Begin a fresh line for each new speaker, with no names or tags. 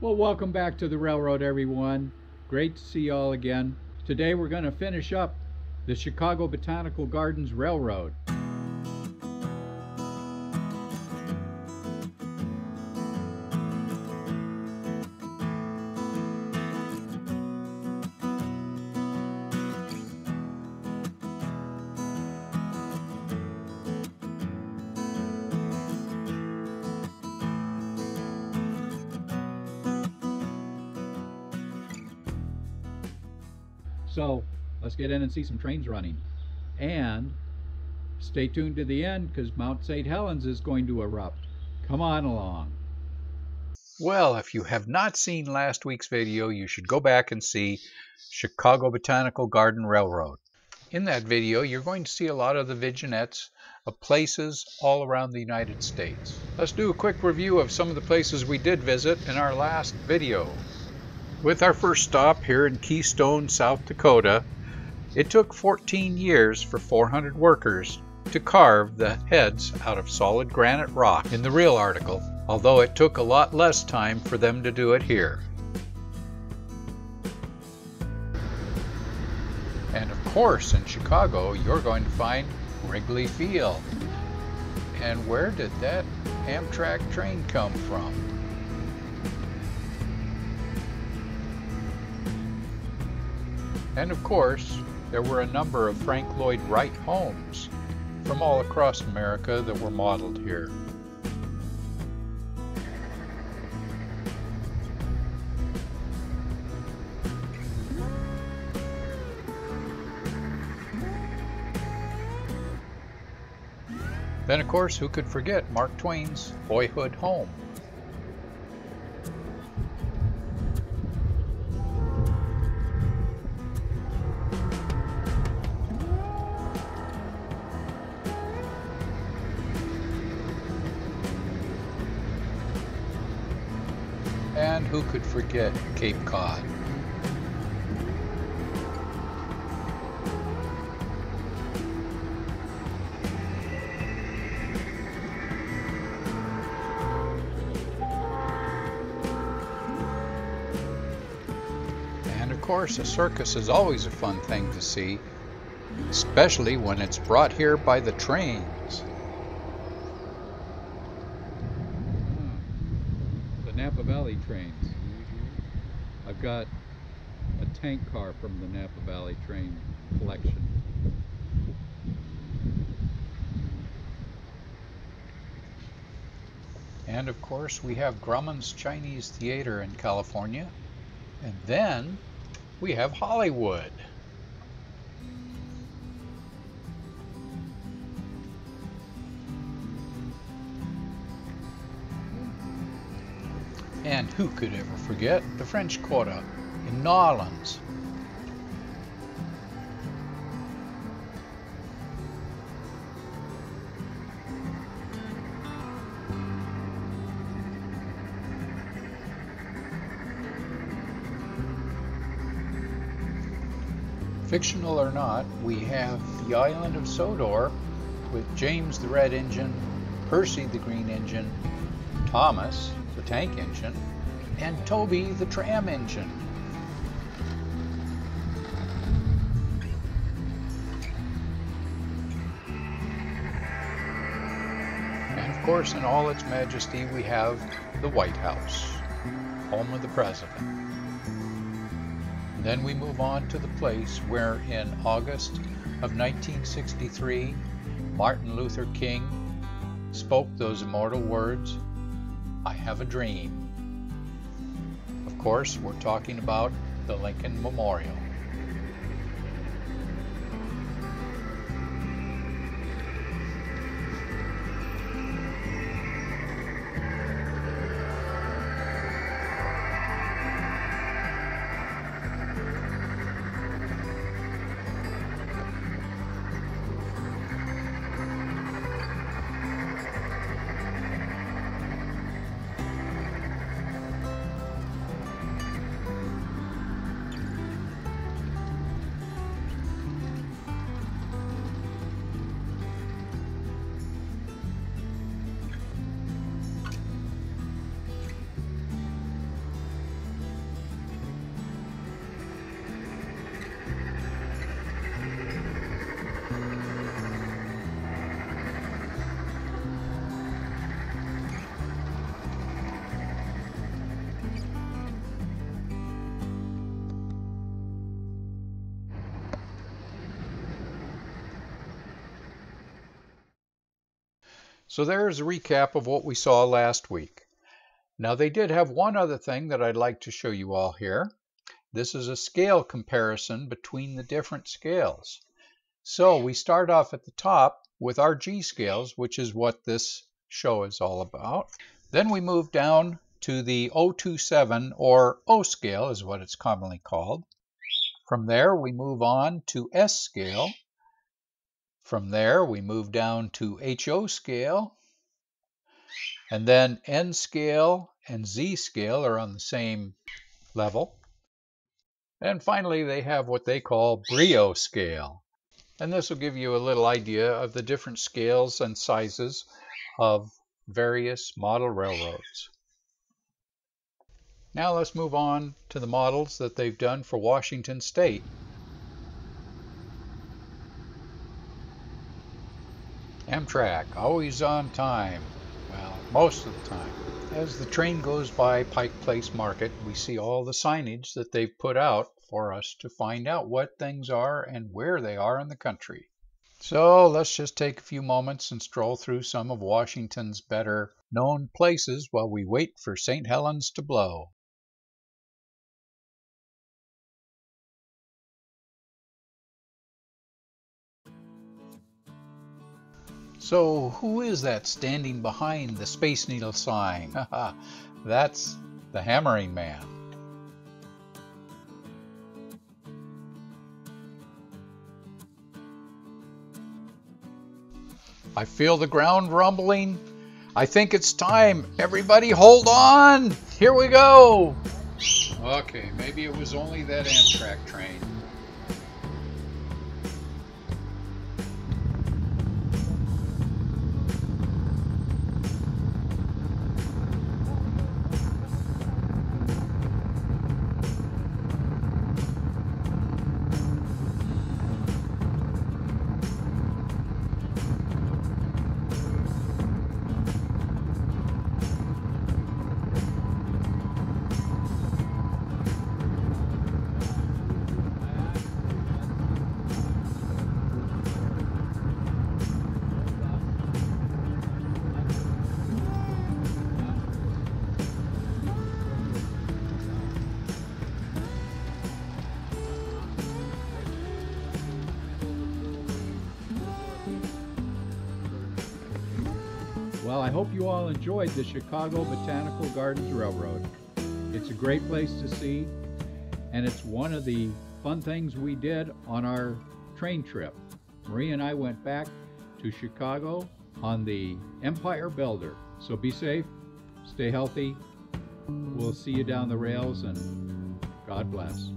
Well, welcome back to the railroad, everyone. Great to see you all again. Today we're going to finish up the Chicago Botanic Gardens Railroad. So let's get in and see some trains running. And stay tuned to the end because Mount St. Helens is going to erupt. Come on along.
Well, if you have not seen last week's video, you should go back and see Chicago Botanical Garden Railroad. In that video, you're going to see a lot of the vignettes of places all around the United States. Let's do a quick review of some of the places we did visit in our last video. With our first stop here in Keystone, South Dakota, it took 14 years for 400 workers to carve the heads out of solid granite rock in the real article, although it took a lot less time for them to do it here. And of course, in Chicago, you're going to find Wrigley Field. And where did that Amtrak train come from? And of course, there were a number of Frank Lloyd Wright homes from all across America that were modeled here. Then of course, who could forget Mark Twain's boyhood home? And who could forget Cape Cod? And of course, a circus is always a fun thing to see, especially when it's brought here by the trains.
Napa Valley trains. I've got a tank car from the Napa Valley train collection.
And of course, we have Grauman's Chinese Theater in California. And then we have Hollywood. And who could ever forget the French Quarter in New Orleans? Fictional or not, we have the island of Sodor with James the Red Engine, Percy the Green Engine, Thomas the tank engine, and Toby the tram engine. And of course, in all its majesty, we have the White House, home of the president. And then we move on to the place where in August of 1963, Martin Luther King spoke those immortal words, "I have a dream." Of course, we're talking about the Lincoln Memorial. So there's a recap of what we saw last week. Now they did have one other thing that I'd like to show you all here. This is a scale comparison between the different scales. So we start off at the top with our G scales, which is what this show is all about. Then we move down to the 027, or O scale is what it's commonly called. From there we move on to S scale. From there we move down to HO scale. And then N scale and Z scale are on the same level. And finally they have what they call Brio scale. And this will give you a little idea of the different scales and sizes of various model railroads. Now let's move on to the models that they've done for Washington State. Amtrak, always on time. Well, most of the time. As the train goes by Pike Place Market, we see all the signage that they've put out for us to find out what things are and where they are in the country. So let's just take a few moments and stroll through some of Washington's better known places while we wait for St. Helens to blow. So who is that standing behind the Space Needle sign? That's the Hammering Man. I feel the ground rumbling. I think it's time. Everybody hold on. Here we go. Okay, maybe it was only that Amtrak train.
Well, I hope you all enjoyed the Chicago Botanical Gardens Railroad. It's a great place to see, and it's one of the fun things we did on our train trip. Marie and I went back to Chicago on the Empire Builder. So be safe, stay healthy. We'll see you down the rails, and God bless.